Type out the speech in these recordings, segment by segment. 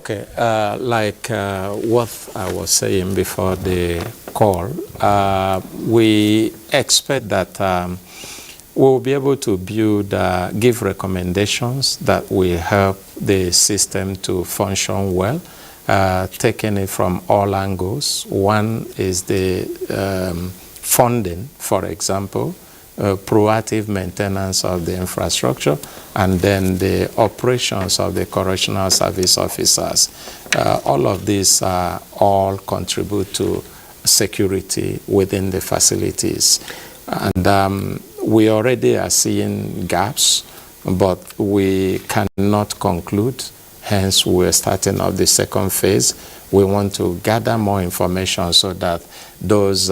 Okay, what I was saying before the call, we expect that we'll be able to build, give recommendations that will help the system to function well, taking it from all angles. One is the funding, for example, proactive maintenance of the infrastructure, and then the operations of the correctional service officers. All of these all contribute to security within the facilities. And we already are seeing gaps, but we cannot conclude. Hence, we're starting off the second phase. We want to gather more information so that those,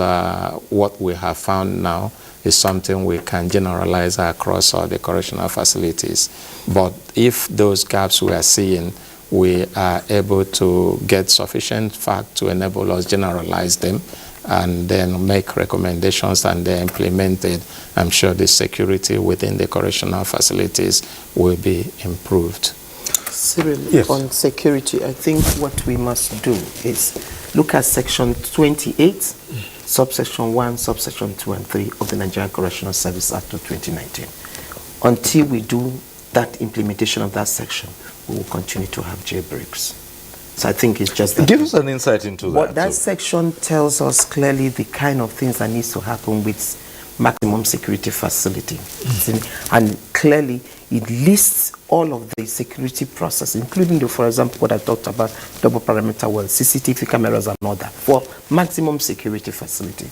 what we have found now is something we can generalize across all the correctional facilities. But if those gaps we are seeing, we are able to get sufficient fact to enable us generalize them and then make recommendations and they're implemented, I'm sure the security within the correctional facilities will be improved. Cyril, yes. On security, I think what we must do is look at section 28, subsection 1, subsection 2 and 3 of the Nigerian Correctional Service Act of 2019. Until we do that implementation of that section, we will continue to have jailbreaks. So I think it's just that. Give us an insight into that. What that section tells us clearly the kind of things that needs to happen with maximum security facility. And clearly it lists all of the security process, including, for example, what I talked about, double parameter wells, CCTV cameras and all that, for maximum security facility.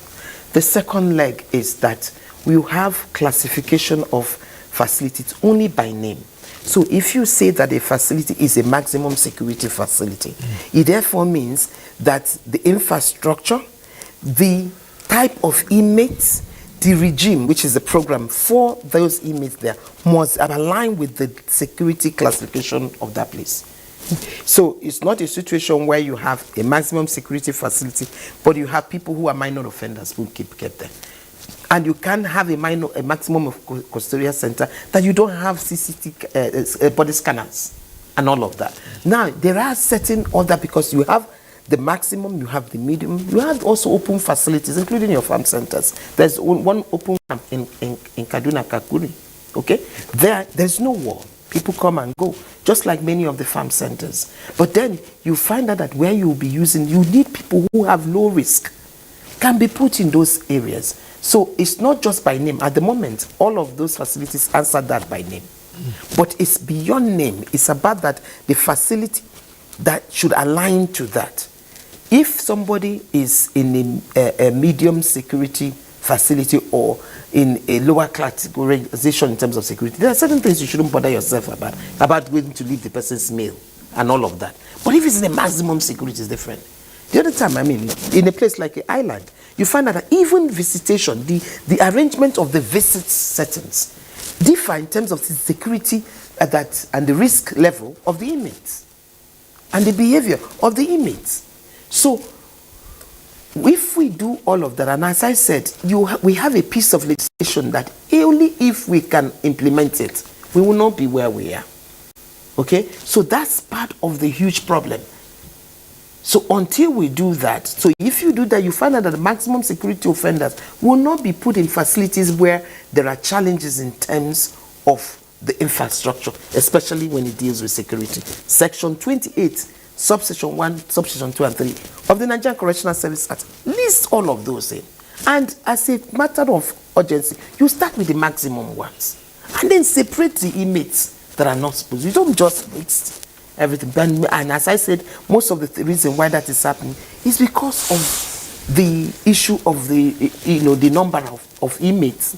The second leg is that we have classification of facilities only by name. So if you say that a facility is a maximum security facility, it therefore means that the infrastructure, the type of inmates, the regime, which is the program for those inmates there, must align with the security classification of that place. So it's not a situation where you have a maximum security facility, but you have people who are minor offenders who kept there. And you can't have a maximum of custodial center that you don't have CCTV body scanners and all of that. Now, there are certain other, because you have the maximum, you have the medium, you have also open facilities, including your farm centers. There's one open camp in Kaduna, Kakuri, okay? There's no wall. People come and go, just like many of the farm centers. But then you find out that where you'll be using, you need people who have low risk, can be put in those areas. So it's not just by name. At the moment, all of those facilities answer that by name. But it's beyond name. It's about that the facility that should align to that. If somebody is in a medium security facility or in a lower categorization in terms of security, there are certain things you shouldn't bother yourself about going to leave the person's mail and all of that. But if it's in a maximum security, it's different. The other time, I mean, in a place like an island, you find out that even visitation, the arrangement of the visit settings differ in terms of the security and the risk level of the inmates and the behavior of the inmates. So if we do all of that, and as I said, we have a piece of legislation that only if we can implement it, we will not be where we are. Okay? So that's part of the huge problem. So until we do that, so if you do that, you find out that the maximum security offenders will not be put in facilities where there are challenges in terms of the infrastructure, especially when it deals with security. Section 28, subsection 1, subsection 2 and 3 of the Nigerian Correctional Service Act lists all of those in. And as a matter of urgency, you start with the maximum ones and then separate the inmates that are not supposed. You don't just mix everything. And as I said, most of the reason why that is happening is because of the issue of the number of inmates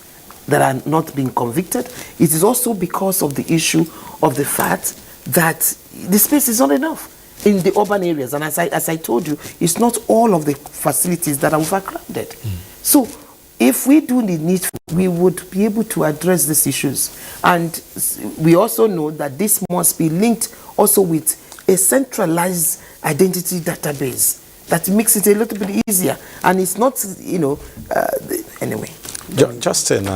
that are not being convicted. It is also because of the issue of the fact that the space is not enough in the urban areas. And as I told you, it's not all of the facilities that are overcrowded. So if we do the needful, we would be able to address these issues. And we also know that this must be linked also with a centralized identity database that makes it a little bit easier. And it's not, anyway. Just in